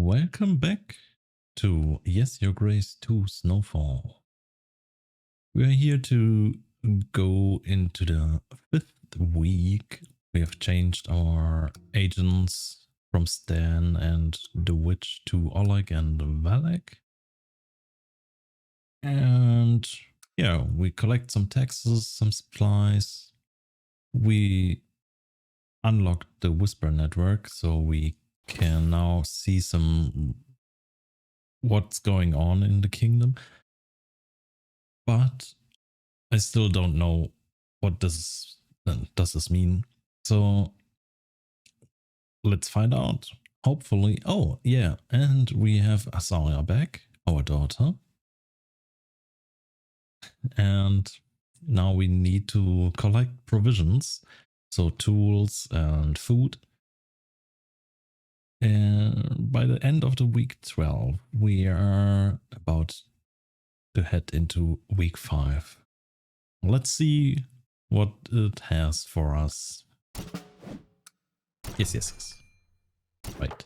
Welcome back to Yes, Your Grace 2 Snowfall. We are here to go into the 5th week. We have changed our agents from Stan and the Witch to Oleg and Valek. And yeah, we collect some taxes, some supplies. We unlocked the Whisper network, so we can now see some what's going on in the kingdom, but I still don't know what does this mean. So let's find out. Hopefully. Oh yeah, and we have Asaria back, our daughter, and now we need to collect provisions, so tools and food. And by the end of the week 12, we are about to head into week 5. Let's see what it has for us. Yes. Right.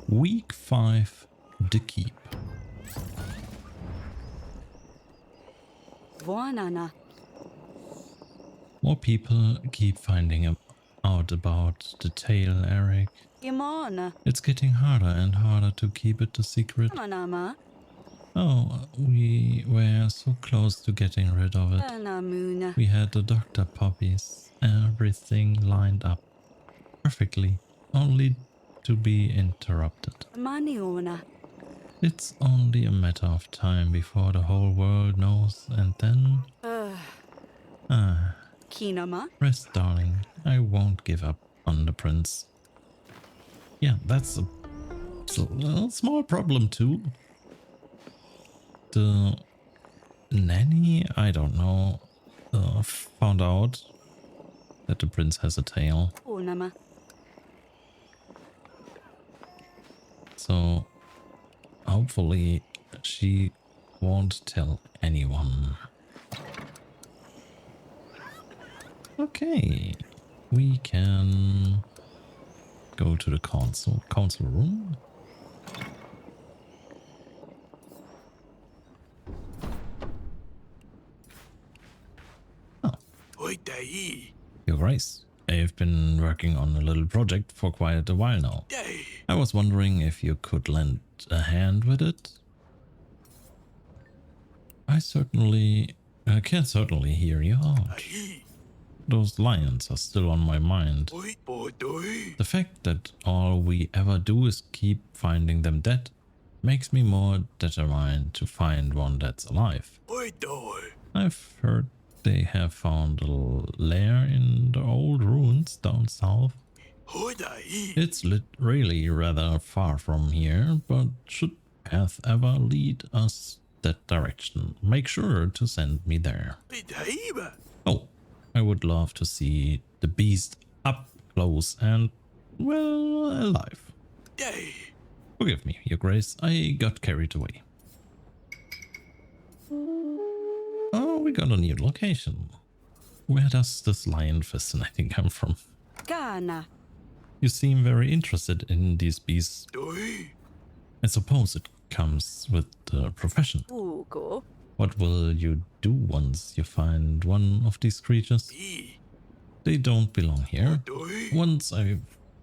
Week 5, the keep. More people keep finding out about the tale, Eric. It's getting harder and harder to keep it a secret. Oh, we were so close to getting rid of it. We had the doctor puppies, everything lined up perfectly, only to be interrupted. It's only a matter of time before the whole world knows, and then... Rest, darling. I won't give up on the prince. Yeah, that's a small problem too. The nanny, I don't know, found out that the prince has a tail. So hopefully she won't tell anyone. Okay, we can go to the council room. Oh. Your Grace, I've been working on a little project for quite a while now. I was wondering if you could lend a hand with it. I can certainly hear you out. Those lions are still on my mind. The fact that all we ever do is keep finding them dead makes me more determined to find one that's alive. I've heard they have found a lair in the old ruins down south. It's really rather far from here, but should path ever lead us that direction, make sure to send me there. Oh, I would love to see the beast up close and, well, alive. Forgive me, Your Grace, I got carried away. Oh, we got a new location. Where does this lion fascinating come from? You seem very interested in these beasts. I suppose it comes with the profession. What will you do once you find one of these creatures? They don't belong here. Once I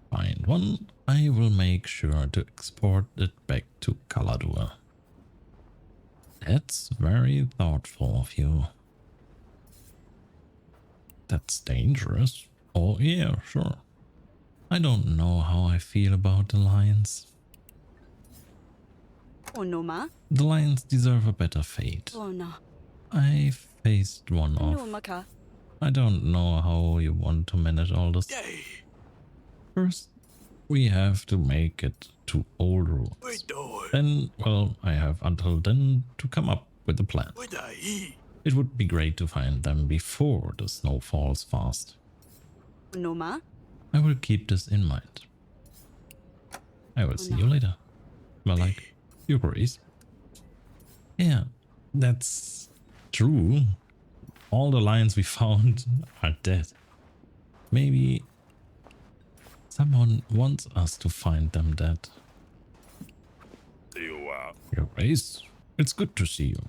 find one, I will make sure to export it back to Kaladur. That's very thoughtful of you. That's dangerous. Oh yeah, sure. I don't know how I feel about the lions. The lions deserve a better fate. I faced one off. I don't know how you want to manage all this. First, we have to make it to old ruins. Then, well, I have until then to come up with a plan. It would be great to find them before the snow falls fast. I will keep this in mind. I will see you later. Well, like, Your Grace. Yeah, that's true. all the lions we found are dead. Maybe someone wants us to find them dead. Your race? It's good to see you.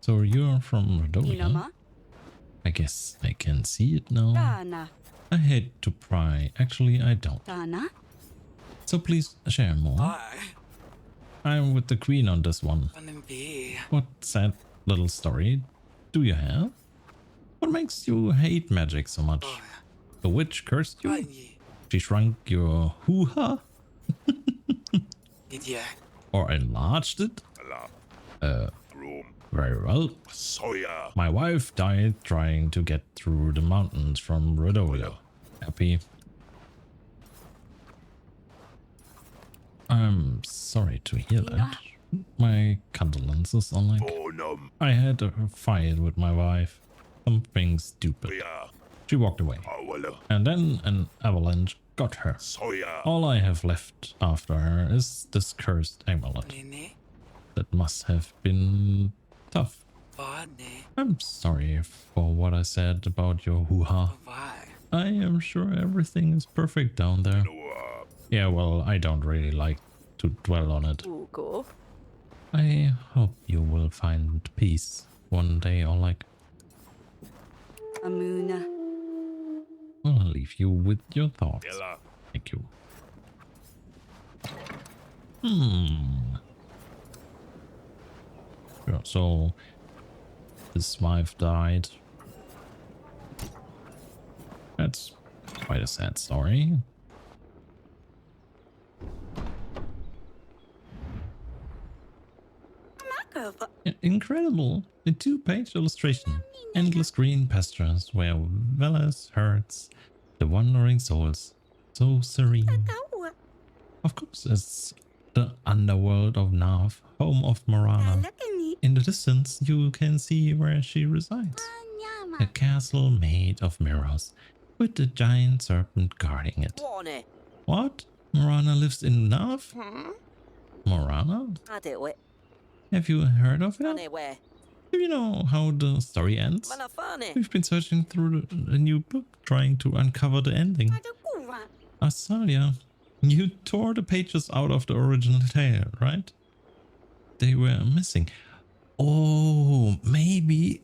So you're from Rodolia? I guess I can see it now. I hate to pry. Actually, I don't. So please share more. I'm with the queen on this one. What sad little story do you have? What makes you hate magic so much? The witch cursed you? She shrunk your hoo-ha? Or enlarged it? Very well. My wife died trying to get through the mountains from Rodolia. Happy. I'm sorry to hear that. My condolences are like... I had a fight with my wife. Something stupid. She walked away. And then an avalanche got her. All I have left after her is this cursed amulet. That must have been tough. I'm sorry for what I said about your hoo-ha. I am sure everything is perfect down there. Yeah, well, I don't really like to dwell on it. I hope you will find peace one day, or like... Well, I'll leave you with your thoughts. Thank you. Yeah, so his wife died. That's quite a sad story. Incredible! A 2-page illustration. Endless green pastures where valors herds the wandering souls. So serene. Of course, it's the underworld of Nav, home of Morana. In the distance, you can see where she resides. A castle made of mirrors, with a giant serpent guarding it. What? Morana lives in Nav? Morana? Have you heard of it? Do you know how the story ends? We've been searching through a new book, trying to uncover the ending. Asalia, you tore the pages out of the original tale, right? They were missing. Oh, maybe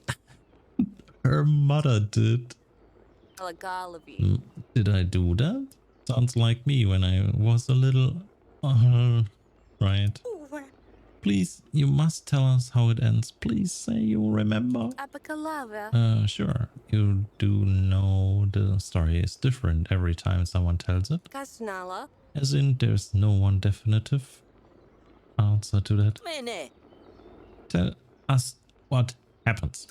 her mother did. Did I do that? Sounds like me when I was a little... right. Please, you must tell us how it ends. Please say you remember. Sure. You do know the story is different every time someone tells it. As in, there's no one definitive answer to that. Tell us what happens.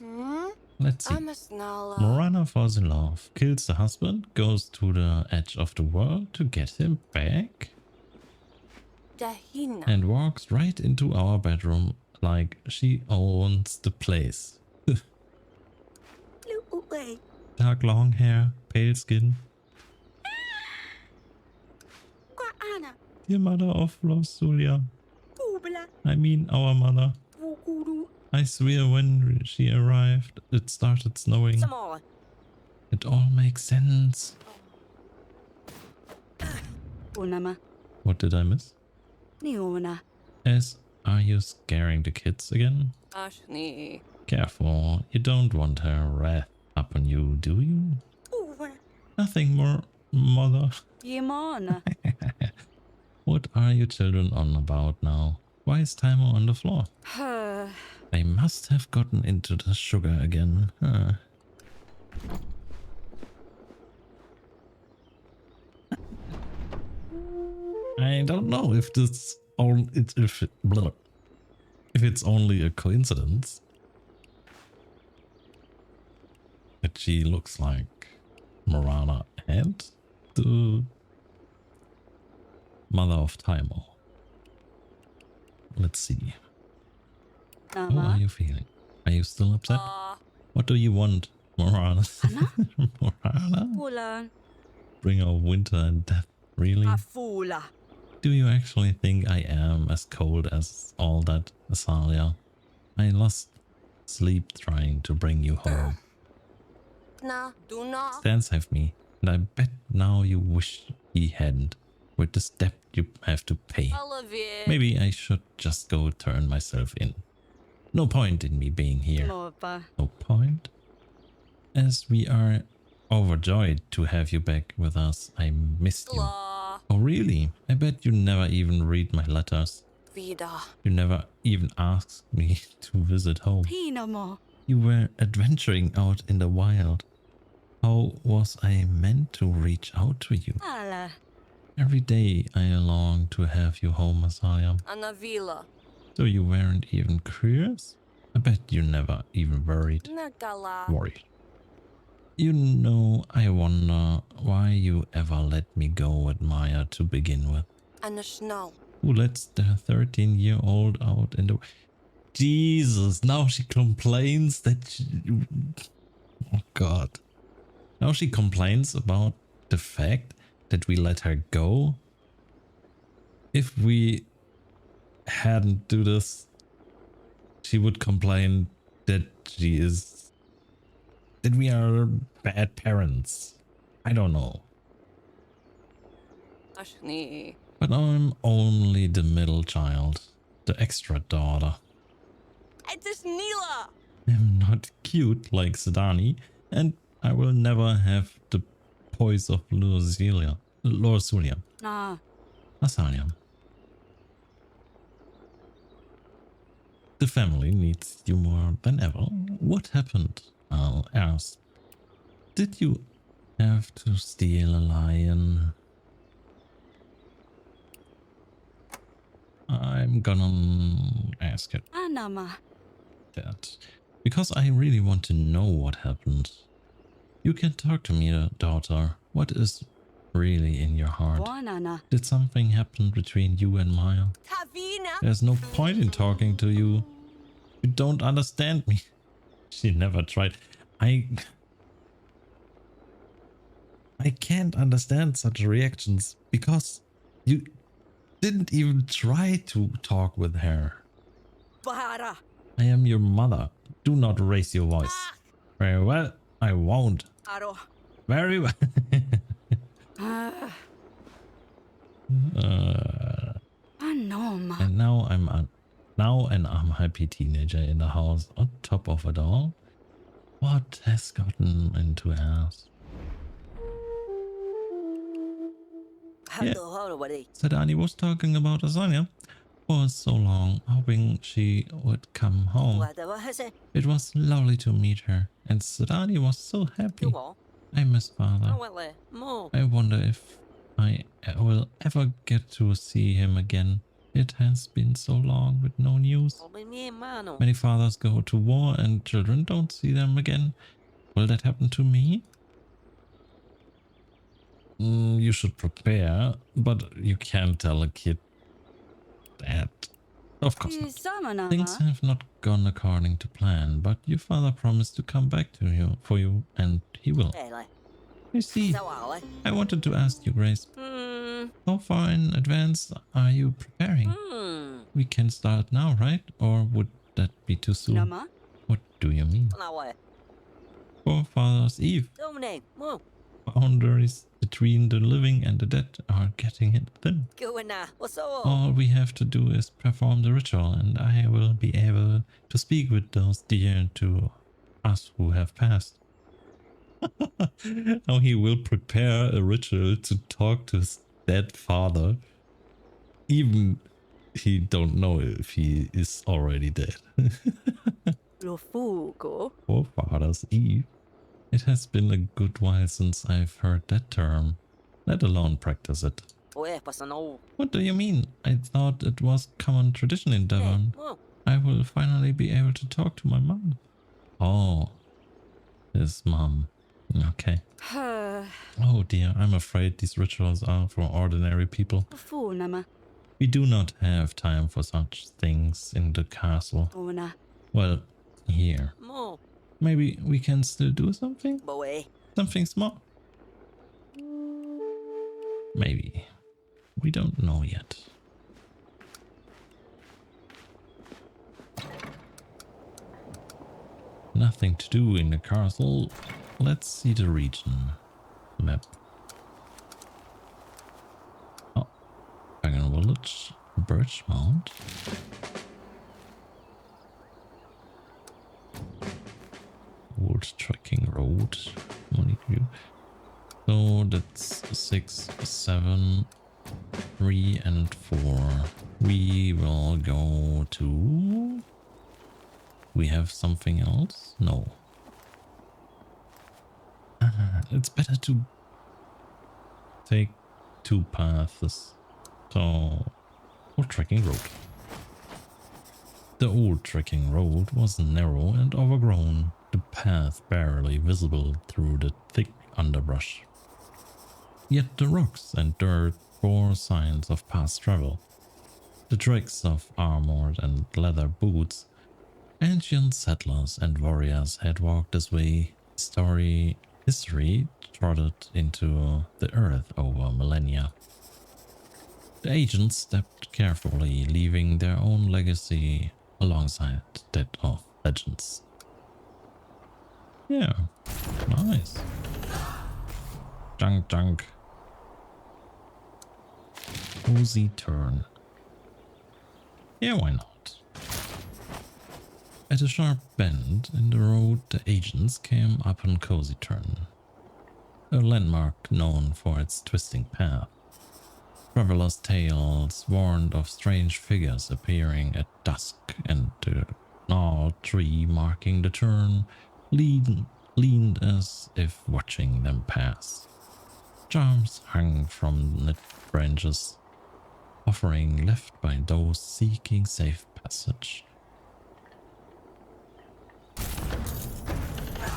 Let's see. Morana falls in love, kills the husband, goes to the edge of the world to get him back, and walks right into our bedroom like she owns the place. Dark long hair, pale skin. Dear mother of Rosulia. I mean our mother. I swear when she arrived, it started snowing. It all makes sense. What did I miss? Are you scaring the kids again? Careful, you don't want her wrath upon you, do you? Nothing more, mother. What are you children on about now? Why is Thaelor on the floor? They must have gotten into the sugar again. I don't know if this if it's only a coincidence that she looks like Morana and the mother of Thaelor. Let's see. How are you feeling? Are you still upset? What do you want, Morana? Morana? Bring our winter and death, really? Do you actually think I am as cold as all that, Asalia? I lost sleep trying to bring you home. Nah, do not. Stan saved me, and I bet now you wish he hadn't, with the debt you have to pay. I love you. Maybe I should just go turn myself in. No point in me being here. No point? As we are overjoyed to have you back with us, I missed you. La. Oh really? I bet you never even read my letters. Vida. You never even asked me to visit home. Pinamo. You were adventuring out in the wild. How was I meant to reach out to you? Ala. Every day I long to have you home, Asayam. Anavila. So you weren't even curious? I bet you never even worried. Nagala. Worried. You know, I wonder why you ever let me go with Maya to begin with. Anashno. Who lets the 13-year-old out in the... Jesus, now she complains that she... Oh God. Now she complains about the fact that we let her go. If we hadn't do this, she would complain that she is... that we are bad parents. I don't know. Ashni. But I'm only the middle child, the extra daughter. It is Nila. I'm not cute like Sedani, and I will never have the poise of Lorzulia. Nah. Asaliam. The family needs you more than ever. What happened? I'll ask. Did you have to steal a lion? I'm gonna ask it Anama. that because I really want to know what happened. You can talk to me, daughter. What is really in your heart? Wanana. Did something happen between you and Maya? Tavina. There's no point in talking to you. You don't understand me. She never tried. I can't understand such reactions because you didn't even try to talk with her. Bahara. I am your mother. Do not raise your voice. Very well, I won't. Aro. Very well. Anoma. And now I'm a happy teenager in the house on top of it all. What has gotten into us? Yeah. Sadani was talking about Asanya for so long, hoping she would come home. It was lovely to meet her, and Sadani was so happy. I miss father. I wonder if I will ever get to see him again. It has been so long with no news. Many fathers go to war and children don't see them again. Will that happen to me? You should prepare, but you can't tell a kid that. Of course not. Things have not gone according to plan, but your father promised to come back to you for you, and he will. I see. I wanted to ask you, Grace. How far in advance are you preparing? We can start now, right? Or would that be too soon? Nama. What do you mean? For Father's Eve. Boundaries between the living and the dead are getting thin. All we have to do is perform the ritual, and I will be able to speak with those dear to us who have passed. Now he will prepare a ritual to talk to his dead father, even he don't know if he is already dead. For Father's Eve. It has been a good while since I've heard that term, let alone practice it. What do you mean? I thought it was common tradition in Devon. I will finally be able to talk to my mom. Oh, his mom. Okay. Oh dear, I'm afraid these rituals are for ordinary people. We do not have time for such things in the castle. Well, here. Maybe we can still do something? Something small? Maybe. We don't know yet. Nothing to do in the castle. Let's see the region map. Oh, Dragon Village, Birchmount. Old Trekking Road. So that's 6, 7, 3 and 4. We will go to... We have something else? No. It's better to take 2 paths. So, Old Trekking Road. The old trekking road was narrow and overgrown, the path barely visible through the thick underbrush. Yet the rocks and dirt bore signs of past travel. The tracks of armored and leather boots. Ancient settlers and warriors had walked this way. History trotted into the earth over millennia. The agents stepped carefully, leaving their own legacy alongside that of legends. Yeah, nice. Junk. Cozy turn. Yeah, why not? At a sharp bend in the road, the agents came upon Cozy Turn, a landmark known for its twisting path. Travelers' tales warned of strange figures appearing at dusk, and the gnarled tree marking the turn leaned as if watching them pass. Charms hung from knit branches, offering left by those seeking safe passage.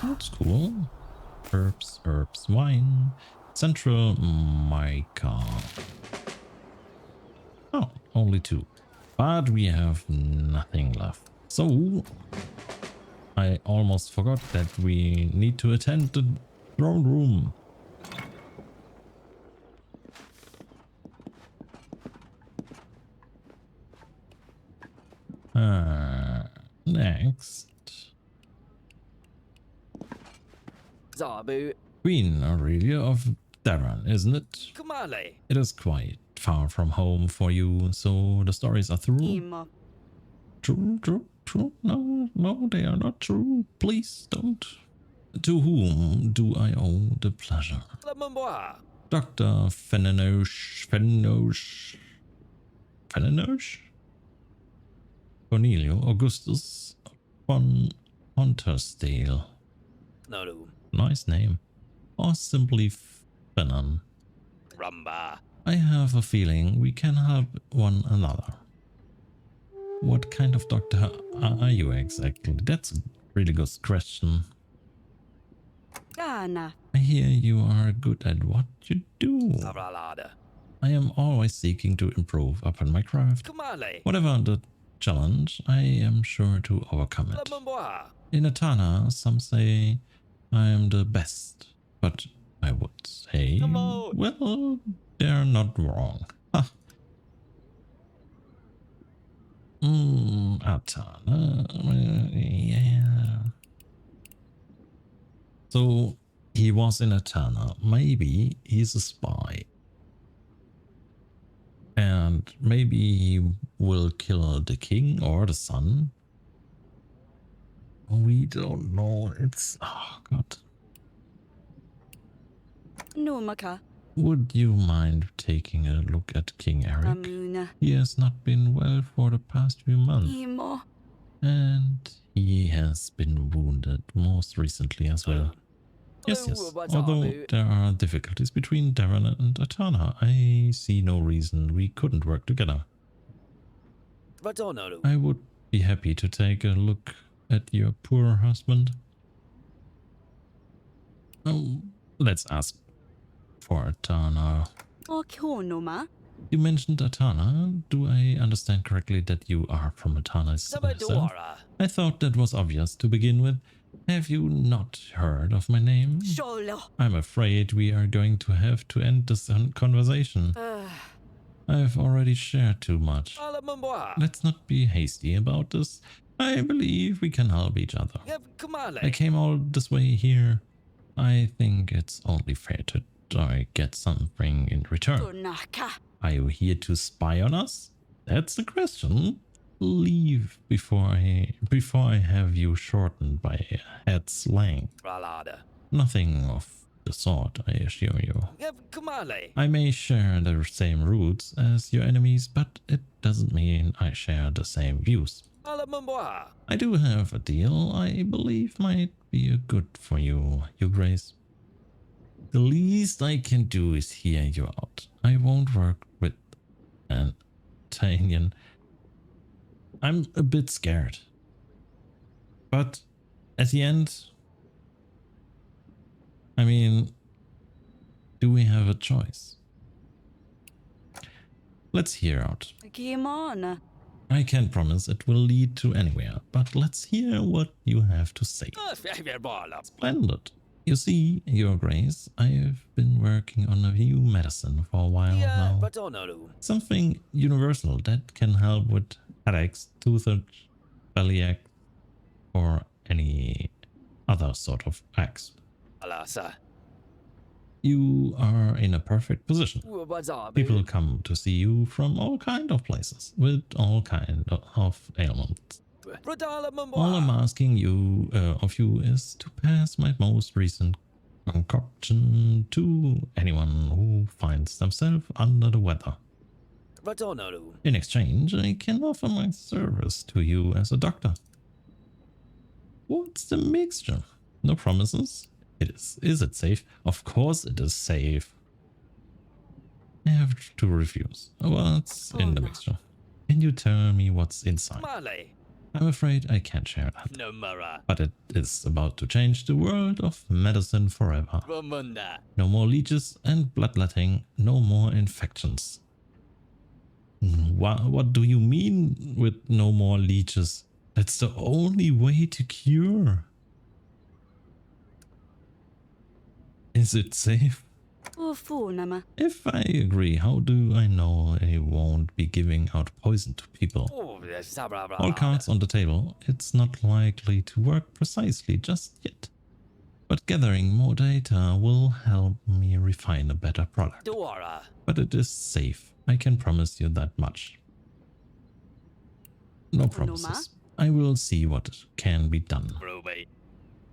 That's cool. Herbs, wine, central mica. Oh, only 2. But we have nothing left. So, I almost forgot that we need to attend the throne room. Next. Zabu. Queen Aurelia of Darren, isn't it? Kumale. It is quite far from home for you, so the stories are through. Ima. True. No, they are not true. Please don't. To whom do I owe the pleasure? Lamumboa. Dr. Fenenosh? Cornelio Augustus von Unterstale. Noru. Nice name. Or simply Fenon. Rumba. I have a feeling we can help one another. What kind of doctor are you exactly? That's a really good question. Gana. I hear you are good at what you do. Avralada. I am always seeking to improve upon my craft. Kumale. Whatever the challenge, I am sure to overcome it. Lamumboa. In Atana, some say I am the best, but I would say, Come on. well, they're not wrong. Ha. Atana, yeah. So he was in Atana. Maybe he's a spy. And maybe he will kill the king or the son. We don't know. It's... oh god. Numaka. Would you mind taking a look at King Eric? Amuna. He has not been well for the past few months. Imo. And he has been wounded most recently as well. Yes. Although there are difficulties between Darren and Atana, I see no reason we couldn't work together. Ratonoru. I would be happy to take a look at your poor husband. Oh, let's ask for Atana. O Kionoma. You mentioned Atana. Do I understand correctly that you are from Atana itself? Sabadora. I thought that was obvious to begin with. Have you not heard of my name? Sholo. I'm afraid we are going to have to end this conversation. I've already shared too much. Alamumboa. Let's not be hasty about this. I believe we can help each other. Yep, come on, I came all this way here. I think it's only fair to get something in return. Tunaka. Are you here to spy on us? That's the question. Leave before I have you shortened by a head's length. Ralada. Nothing of the sort, I assure you. Yep, come on, I may share the same roots as your enemies, but it doesn't mean I share the same views. Alamumboa. I do have a deal I believe might be good for you, Your Grace. The least I can do is hear you out. I won't work with an Italian. I'm a bit scared. But at the end, I mean, do we have a choice? Let's hear out. Kimona. I can't promise it will lead to anywhere, but let's hear what you have to say. Splendid. You see, Your Grace, I've been working on a new medicine for a while Yeah, now. but don't know. Something universal that can help with headaches, toothache, bellyache, or any other sort of aches. Alasa. You are in a perfect position. What's up? People come to see you from all kind of places with all kind of ailments. All I'm asking you of you is to pass my most recent concoction to anyone who finds themselves under the weather. But don't know. In exchange, I can offer my service to you as a doctor. What's the mixture? No promises? It is. Is it safe? Of course it is safe. I have to refuse. What's in the mixture? Can you tell me what's inside? Male. I'm afraid I can't share that. No mara. But it is about to change the world of medicine forever. Ramunda. No more leeches and bloodletting, no more infections. What do you mean with no more leeches? That's the only way to cure. Is it safe? Ufunama. If I agree, how do I know I won't be giving out poison to people? Oh, yes, All cards on the table. It's not likely to work precisely just yet. But gathering more data will help me refine a better product. Dora. But it is safe. I can promise you that much. No promises. I will see what can be done. Ruby.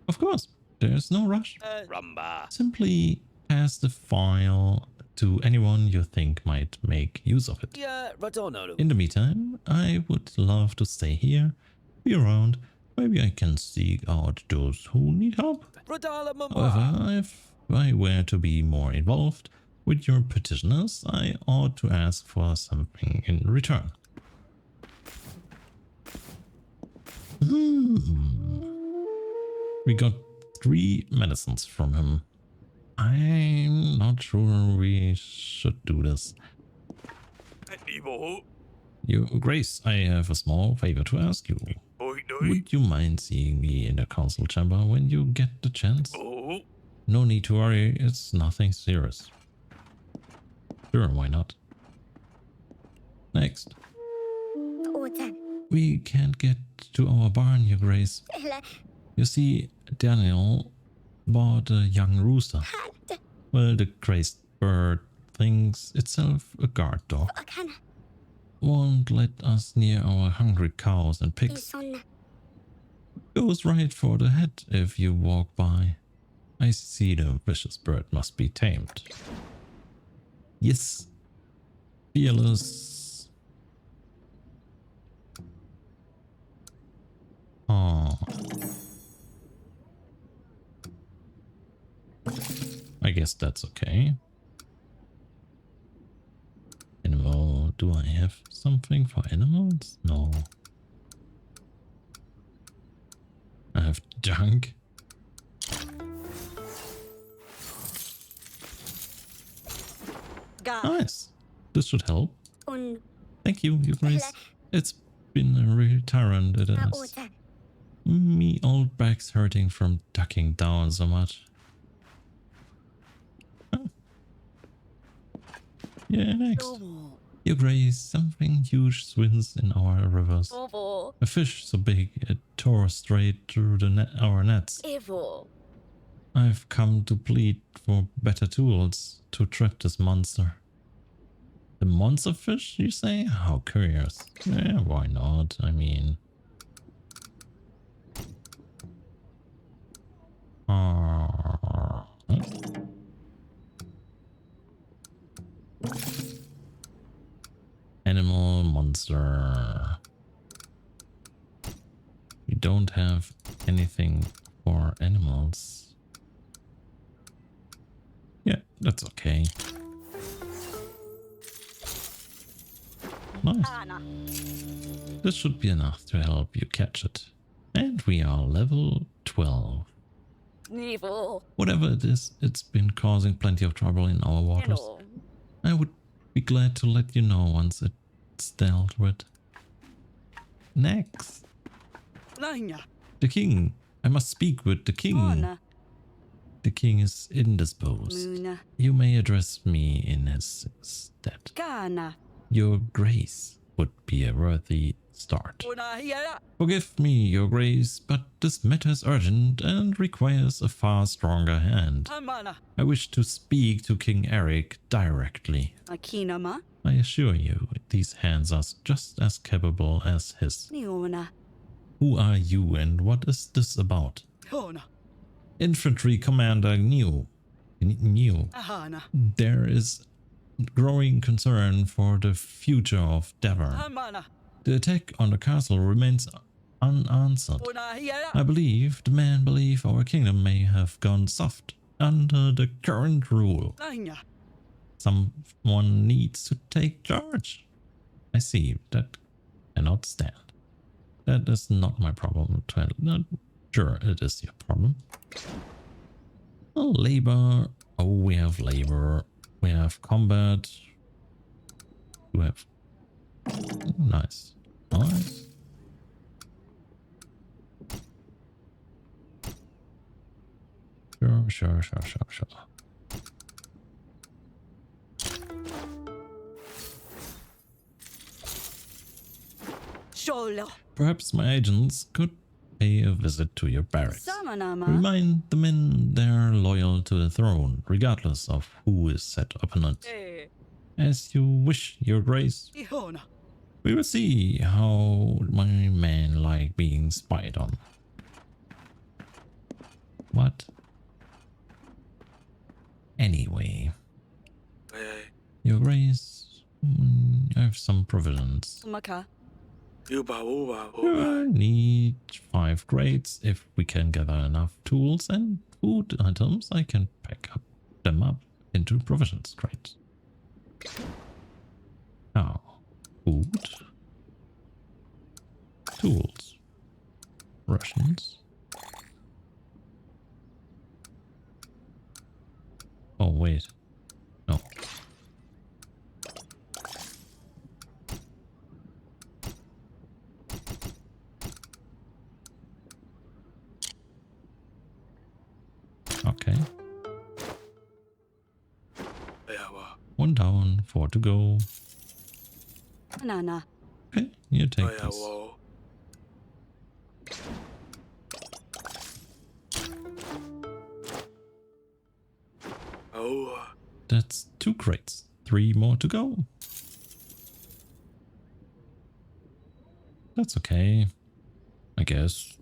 Of course, there's no rush. Rumba. Simply pass the file to anyone you think might make use of it. Yeah, but don't know. In the meantime, I would love to stay here, be around. Maybe I can seek out those who need help. However, if I were to be more involved with your petitioners, I ought to ask for something in return. We got 3 medicines from him. I'm not sure we should do this. Your Grace, I have a small favor to ask you. Would you mind seeing me in the council chamber when you get the chance? No need to worry, it's nothing serious. Sure, why not? Next. We can't get to our barn, Your Grace. You see, Daniel bought a young rooster. Well, the crazed bird thinks itself a guard dog. Won't let us near our hungry cows and pigs. Goes right for the head if you walk by. I see the vicious bird must be tamed. Yes. Fearless. Oh. I guess that's okay. Animal. Do I have something for animals? No. I have junk. Nice. This should help. Thank you, Your Grace. It's been a real tyrant, it is. Me old back's hurting from ducking down so much. Oh. Yeah, next. Your Grace, something huge swims in our rivers. Ovo. A fish so big it tore straight through our nets. Evo. I've come to plead for better tools to trap this monster. The monster fish, you say? How curious. Yeah, why not? I mean... Animal monster. We don't have anything for animals. Yeah, that's okay. Nice. Ana. This should be enough to help you catch it. And we are level 12. Nevo. Whatever it is, it's been causing plenty of trouble in our waters. Hello. I would be glad to let you know once it's dealt with. Next. Lainga. The king. I must speak with the king. Ana. The king is indisposed. Muna. You may address me in his stead. Kana. Your Grace would be a worthy start. Unahiara. Forgive me, Your Grace, but this matter is urgent and requires a far stronger hand. Amana. I wish to speak to King Eric directly. Akinama. I assure you, these hands are just as capable as his. Niona. Who are you and what is this about? Hona. Infantry Commander New. Ahana. There is growing concern for the future of Devon. Amana. The attack on the castle remains unanswered. Unahiara. I believe the men believe our kingdom may have gone soft under the current rule. Lainga. Someone needs to take charge. I see. That cannot stand. That is not my problem. Not sure it is your problem. Labor. Oh, we have labor. We have combat. We have... Nice. Nice. Sure. Sholo. Perhaps my agents could pay a visit to your barracks. Samanama. Remind the men they're loyal to the throne, regardless of who is set opponent. Eh. As you wish, Your Grace. Ihona. We will see how my men like being spied on. What? Anyway. Your Grace, I have some provisions. Maka. I need 5 crates. If we can gather enough tools and food items, I can pack them up into provisions crates. Now, food, tools, rations. Oh wait, no. Okay. 1 down, 4 to go. Nana. Okay, you take this. That's 2 crates. 3 more to go. That's okay, I guess.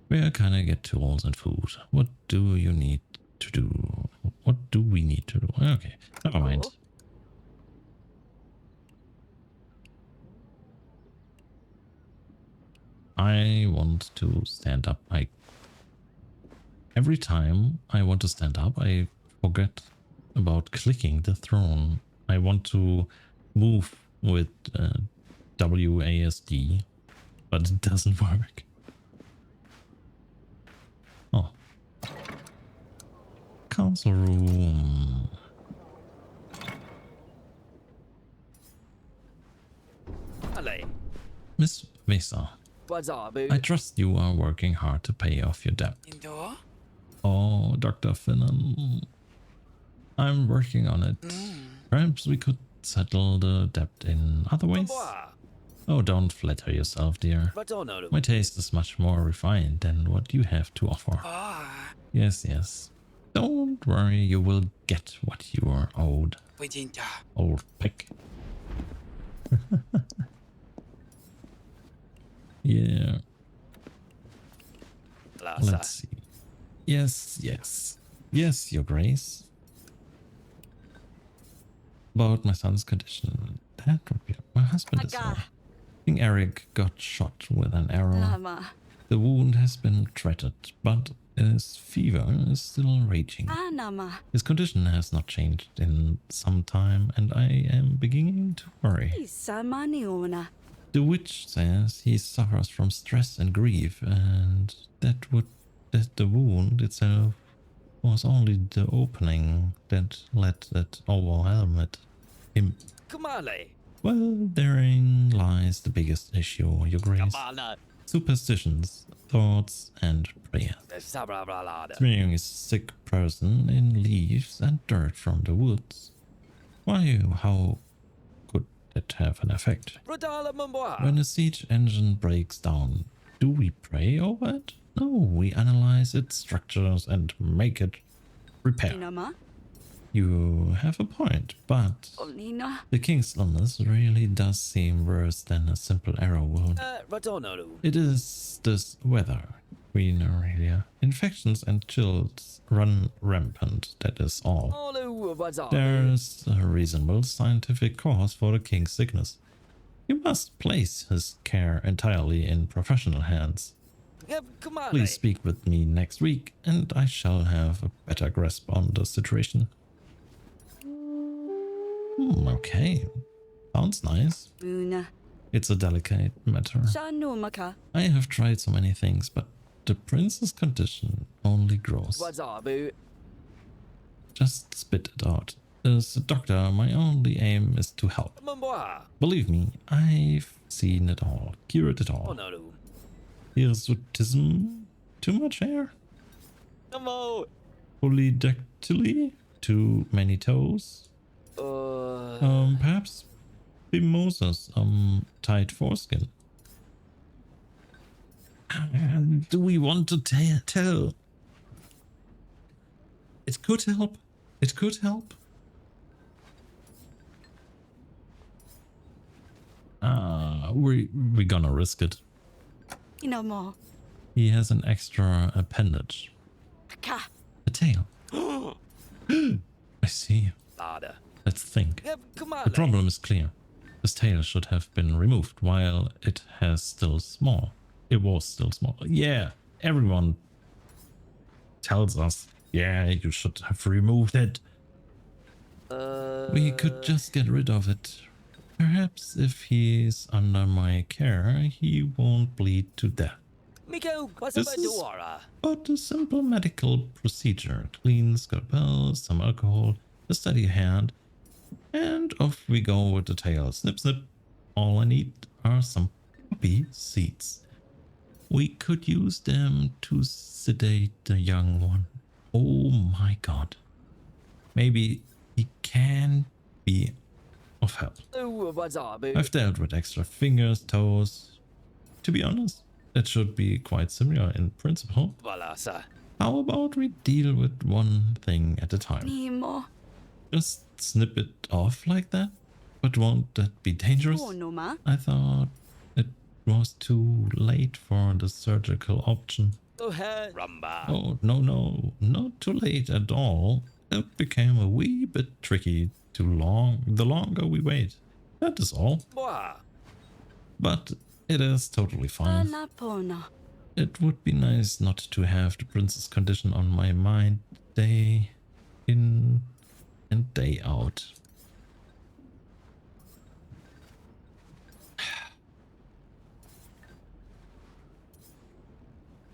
Where can I get tools and food? What do you need to do? What do we need to do? Okay, never mind. I want to stand up. Every time I want to stand up, I forget about clicking the throne. I want to move with WASD, but it doesn't work. Oh. Council room. Allez. Miss Vesa, What's up, boo? I trust you are working hard to pay off your debt. Indoor? Oh, Dr. Finnan. I'm working on it. Perhaps we could settle the debt in other ways? Oh, don't flatter yourself, dear. My taste is much more refined than what you have to offer. Yes, yes. Don't worry, you will get what you are owed. Old pick. Yeah. Let's see. Yes, yes. Yes, your grace. About my son's condition. That would be... My husband is ill. King Eric got shot with an arrow. Lama. The wound has been treated, but his fever is still raging. Anama. His condition has not changed in some time, and I am beginning to worry. Isamaniona. The witch says he suffers from stress and grief, and that the wound itself was only the opening that let it overwhelm him. Well, therein lies the biggest issue, your grace. Superstitions, thoughts, and prayers. Smearing a sick person in leaves and dirt from the woods. Why, how could that have an effect? When a siege engine breaks down, do we pray over it? No, we analyze its structures and make it repair. Inama. You have a point, but Olina. the king's illness really does seem worse than a simple arrow wound. It is this weather, Queen Aurelia. Infections and chills run rampant, that is all. There's a reasonable scientific cause for the king's sickness. You must place his care entirely in professional hands. Please speak with me next week, and I shall have a better grasp on the situation. Okay. Sounds nice. Una. It's a delicate matter. Shanumaka. I have tried so many things, but the prince's condition only grows. Just spit it out. As a doctor, my only aim is to help. Believe me, I've seen it all, cured it all. Hirsutism, too much hair? Polydactyly, too many toes? Perhaps mimosas, tight foreskin. Do we want to tell? It could help. It could help. We're gonna risk it. Inamo. He has an extra appendage. Ka. A tail. I see. Let's think. The problem is clear. This tail should have been removed while it has still small. It was still small. Yeah, everyone tells us, yeah, you should have removed it. We could just get rid of it. Perhaps if he's under my care, he won't bleed to death. This is but a simple medical procedure. Clean scalpel, some alcohol, a steady hand, and off we go with the tail. Snip, snip. All I need are some poppy seeds. We could use them to sedate the young one. Oh my god. Maybe he can be of help. I've dealt with extra fingers, toes. To be honest, that should be quite similar in principle. How about we deal with one thing at a time? Nemo. Just snip it off like that? But won't that be dangerous? Onoma. I thought it was too late for the surgical option. Oh, no, not too late at all. It became a wee bit tricky the longer we wait. That is all. But it is totally fine. Anapona. It would be nice not to have the prince's condition on my mind day in and day out.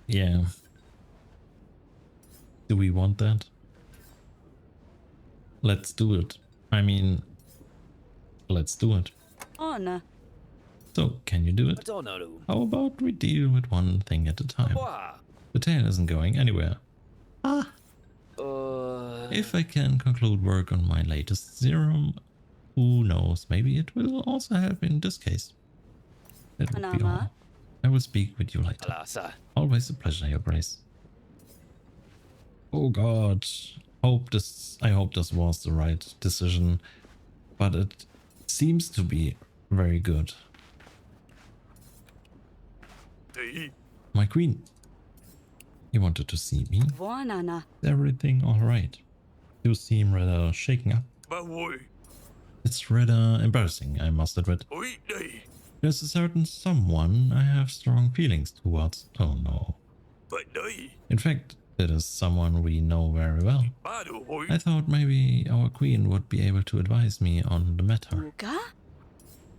Yeah. Do we want that? Let's do it. I mean, let's do it. Ona. So, can you do it? How about we deal with one thing at a time? The tail isn't going anywhere. If I can conclude work on my latest serum, Who knows? Maybe it will also help in this case. That would be all. I will speak with you later. Alasa. Always a pleasure, Your Grace. Oh God. I hope this was the right decision, but it seems to be very good. My queen. You wanted to see me? Vonana. Is everything alright? You seem rather shaken up. It's rather embarrassing, I must admit. There's a certain someone I have strong feelings towards. Oh no. In fact, it is someone we know very well. I thought maybe our queen would be able to advise me on the matter. Muga?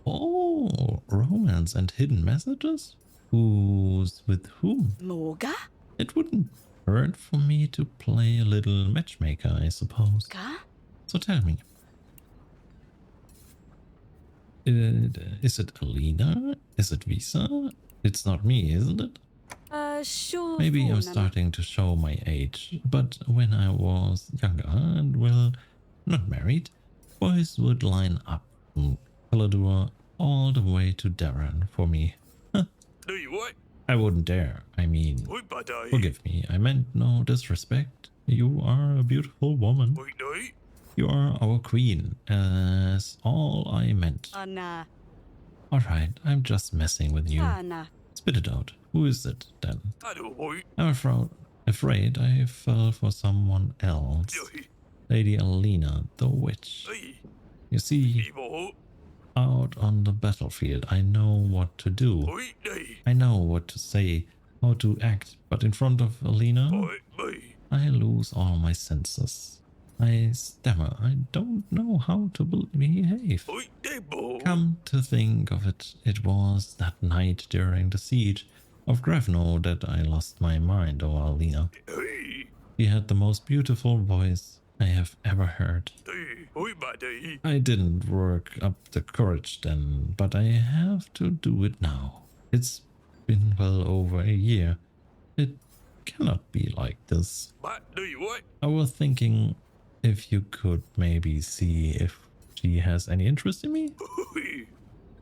Oh, romance and hidden messages? Who's with whom? Moga? It wouldn't hurt for me to play a little matchmaker, I suppose. Ka? So tell me. Is it Alina? Is it Visa? It's not me, isn't it? Sure. Maybe I'm Vonana. starting to show my age, but when I was younger and, well, not married, boys would line up from Palador all the way to Darren for me. I wouldn't dare. I mean, forgive me, I meant no disrespect. You are a beautiful woman. You are our queen, as all I meant. Anna. Alright, I'm just messing with you. Kana. Spit it out. Who is it, then? I'm afraid I fell for someone else. Lady Alina, the witch. You see, out on the battlefield, I know what to do. I know what to say, how to act, but in front of Alina, I lose all my senses. I stammer. I don't know how to behave. Come to think of it, it was that night during the siege of Gravno that I lost my mind over Alina. She had the most beautiful voice I have ever heard. I didn't work up the courage then, but I have to do it now. It's been well over a year. It cannot be like this. I was thinking if you could maybe see if she has any interest in me.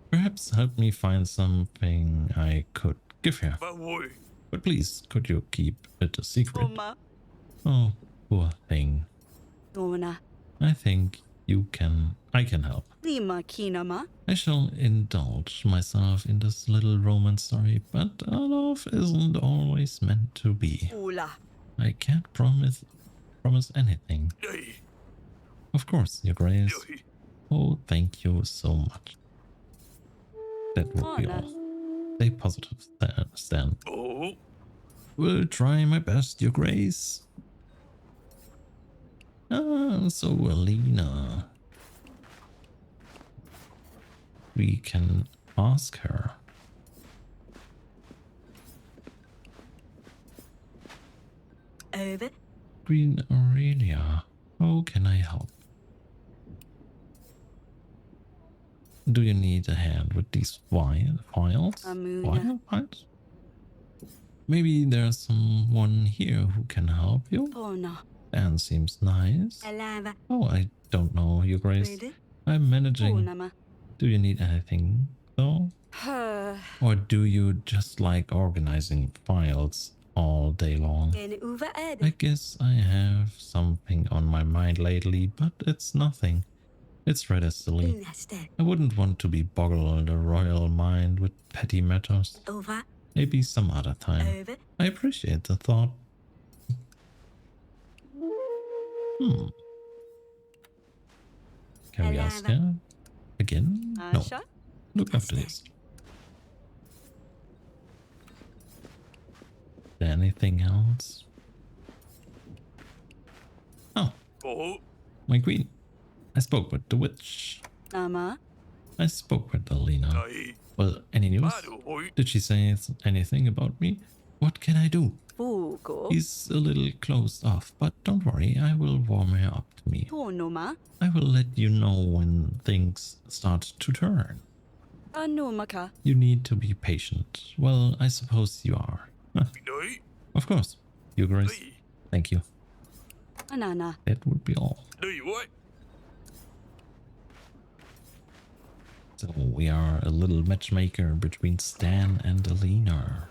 Perhaps help me find something I could give her. But please, could you keep it a secret? Oma. Oh, poor thing. Ona. I think I can help. Lima kinama. I shall indulge myself in this little romance story, but our love isn't always meant to be. Ula. I can't promise anything. Of course, Your Grace. Oh, thank you so much. That would be all. Stay positive, Stan. Will try my best, Your Grace. So Alina. We can ask her. Over. Queen Aurelia, how can I help? Do you need a hand with these files? Amuna. Files? Maybe there's someone here who can help you? Pona. Dan seems nice. Alava. Oh, I don't know, Your Grace. Rede. I'm managing. Ponama. Do you need anything, though? Or do you just like organizing files all day long? En uva ed. I guess I have something on my mind lately, but it's nothing. It's rather silly. Neste. I wouldn't want to be boggled the royal mind with petty matters. Over. Maybe some other time. Over. I appreciate the thought. Can we ask her again? No. Asha. Look after this. Is there anything else? Oh, my queen. I spoke with the witch. Nama. I spoke with Alina. Well, any news? Did she say anything about me? What can I do? Fugo. He's a little closed off, but don't worry, I will warm her up to me. Tonoma. I will let you know when things start to turn. Anomaka. You need to be patient. Well, I suppose you are. Huh. Of course, Your Grace. Thank you. Anana. That would be all. So we are a little matchmaker between Stan and Alina.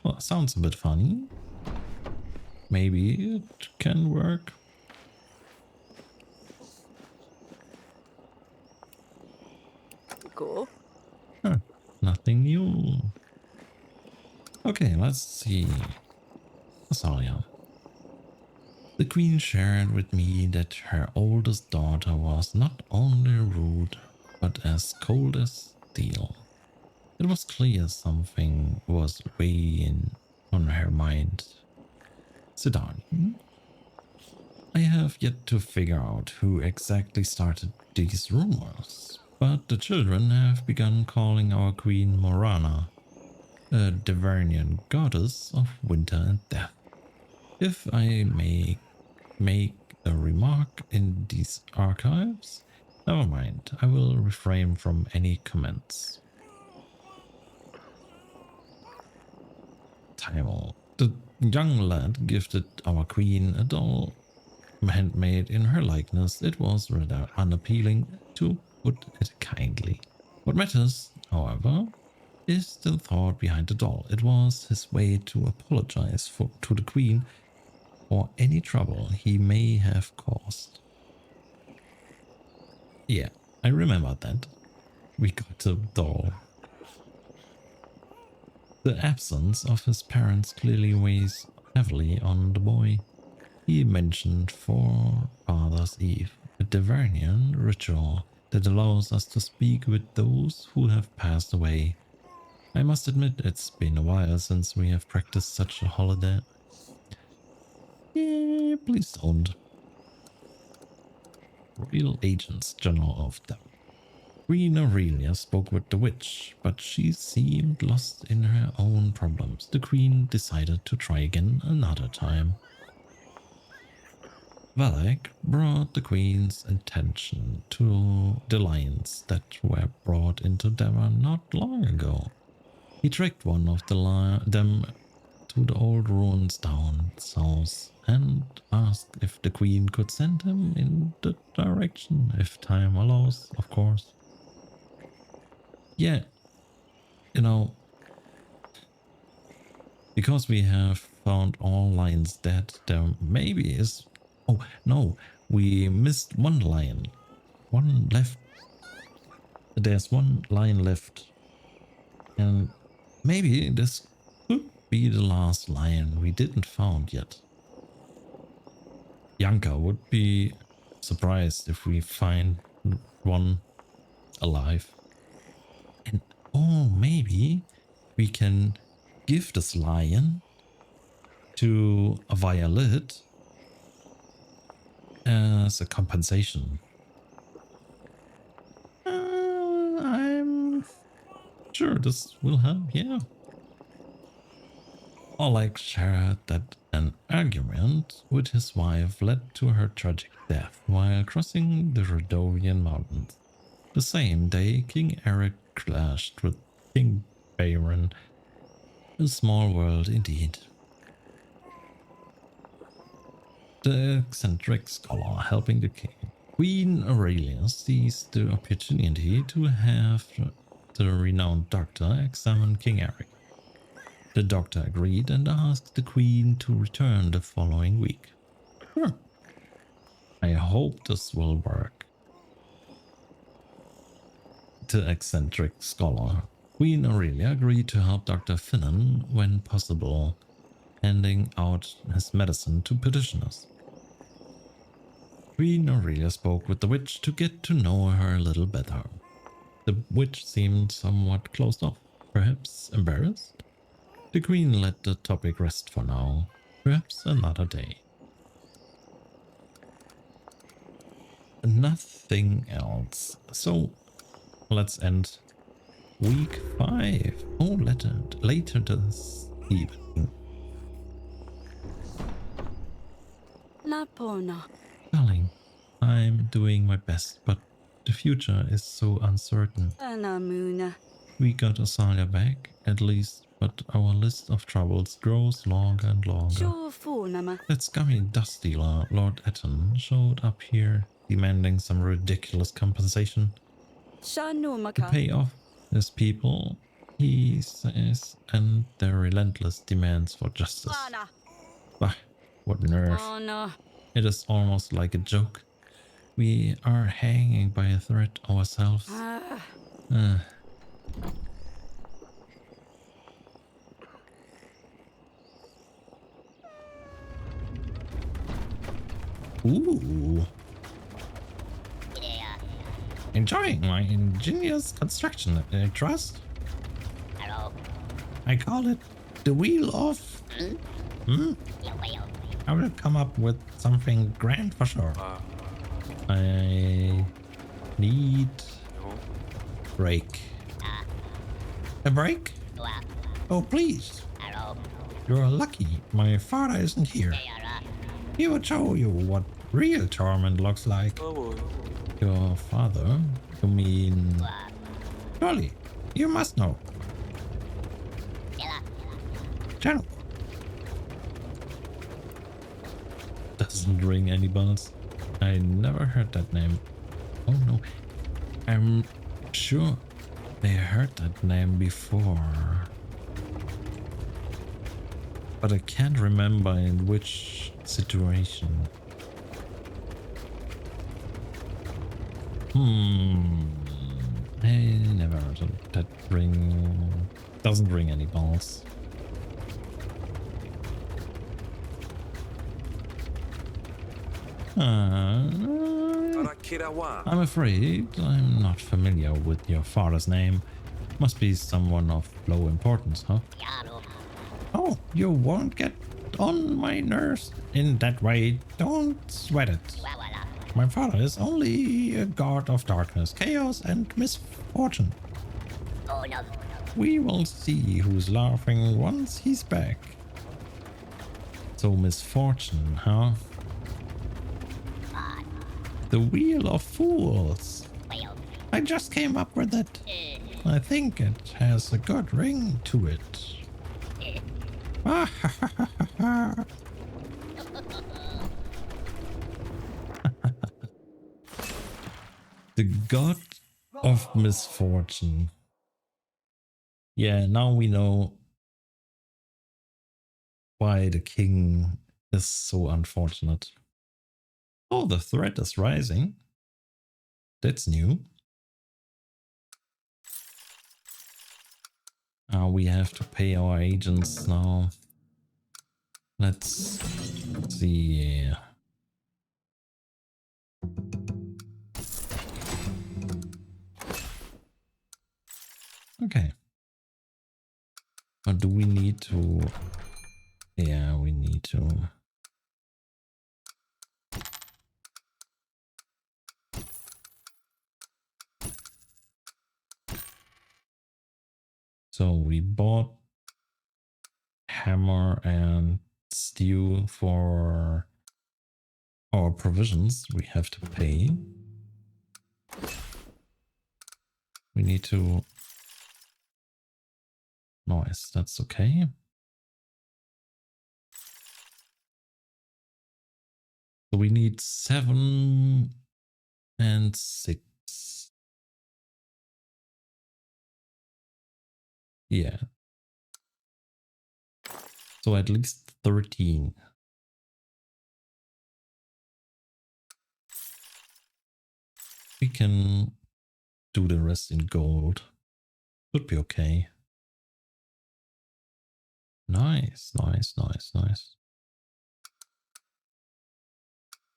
Well, sounds a bit funny. Maybe it can work. Go. Huh, nothing new. Okay, let's see. Asalia. The queen shared with me that her oldest daughter was not only rude, but as cold as steel. It was clear something was weighing on her mind. Sidani. I have yet to figure out who exactly started these rumors, but the children have begun calling our queen Morana, a Devernian goddess of winter and death. If I may make a remark in these archives, never mind, I will refrain from any comments. Thaelor. The young lad gifted our queen a doll handmade in her likeness. It was rather unappealing, to put it kindly. What matters, however, is the thought behind the doll. It was his way to apologize to the queen for any trouble he may have caused. Yeah, I remember that. We got a doll. The absence of his parents clearly weighs heavily on the boy. He mentioned Forefathers' Eve, a Devernian ritual that allows us to speak with those who have passed away. I must admit it's been a while since we have practiced such a holiday. Yeah, please don't. Royal Agents General of them. Queen Aurelia spoke with the witch, but she seemed lost in her own problems. The queen decided to try again another time. Valak brought the queen's attention to the lions that were brought into Devon not long ago. He tracked one of them to the old ruins down south and asked if the queen could send him in the direction, if time allows, of course. Yeah, you know, because we have found all lions dead, there maybe is... Oh, no, we missed one lion. One left. There's one lion left. And maybe this could be the last lion we didn't found yet. Yanka would be surprised if we find one alive. And oh, maybe we can give this lion to a Violet as a compensation. I'm sure this will help, yeah. Oleg shared that an argument with his wife led to her tragic death while crossing the Rhodovian mountains. The same day, King Eric clashed with King Bayron. A small world indeed. The eccentric scholar helping the king. Queen Aurelia seized the opportunity to have the renowned doctor examine King Eric. The doctor agreed and asked the queen to return the following week. Sure. I hope this will work. The eccentric scholar. Queen Aurelia agreed to help Dr. Finnan when possible, handing out his medicine to petitioners. Queen Aurelia spoke with the witch to get to know her a little better. The witch seemed somewhat closed off, perhaps embarrassed. The queen let the topic rest for now, perhaps another day. Nothing else. So let's end week 5. Oh, later this evening. Lapona. Darling, I'm doing my best, but the future is so uncertain. Anamuna. We got Asalia back, at least, but our list of troubles grows longer and longer. Sure Nama. That scummy dust dealer, Lord Etten, showed up here demanding some ridiculous compensation Shano to Maka. pay off his people, he says, and their relentless demands for justice. Ana. Bah, what nerve. Oh no. It is almost like a joke. We are hanging by a thread ourselves. Uh, ooh. Enjoying my ingenious construction, trust? Hello. I call it the wheel of... Hmm? I will come up with something grand for sure. I need break. A break? Oh, please. Hello. You're lucky my father isn't here. He would show you what real torment looks like. Your father? You mean... Surely, you must know. Channel. Doesn't ring any bells. I never heard that name. Oh no. I'm sure they heard that name before. But I can't remember in which situation. I never heard that ring. Doesn't ring any bells. I'm afraid I'm not familiar with your father's name. Must be someone of low importance, huh? Oh, you won't get on my nerves in that way. Don't sweat it. My father is only a god of darkness, chaos, and misfortune. Oh no. We will see who's laughing once he's back. So misfortune, huh? The Wheel of Fools. I just came up with it. I think it has a good ring to it. The god of misfortune. Yeah, now we know why the king is so unfortunate. Oh, the threat is rising. That's new. We have to pay our agents now. Let's see. Okay. Or do we need to... Yeah, we need to... So we bought hammer and steel for our provisions. We have to pay. We need to... Nice, that's okay. So we need 7 and 6. Yeah. So at least 13. We can do the rest in gold. Should be okay. Nice, nice, nice, nice.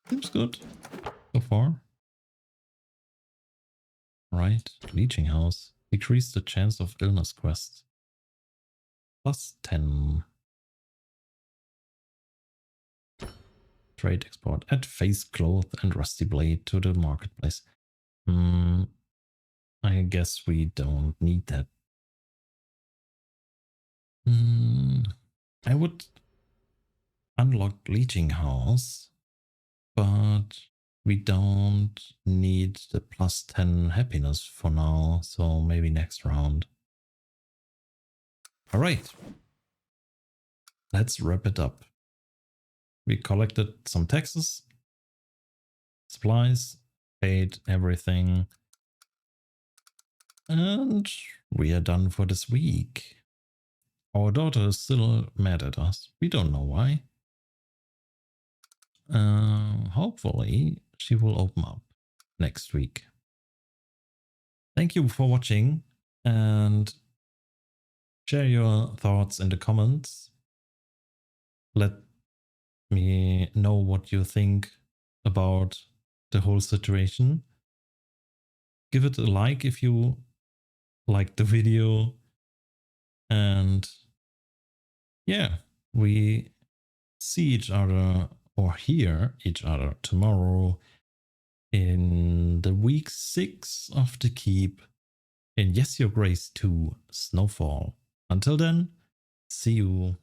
Seems good so far. Right, Leeching House. Decrease the chance of illness quests. Plus 10. Trade export. Add face cloth and rusty blade to the marketplace. I guess we don't need that. I would unlock Leeching House, but we don't need the plus 10 happiness for now, so maybe next round. Alright, let's wrap it up. We collected some taxes, supplies, paid everything, and we are done for this week. Our daughter is still mad at us. We don't know why. Hopefully she will open up next week. Thank you for watching, and share your thoughts in the comments. Let me know what you think about the whole situation. Give it a like if you liked the video. And yeah, we see each other or hear each other tomorrow in the week 6 of the Keep in Yes Your Grace 2 Snowfall. Until then, see you.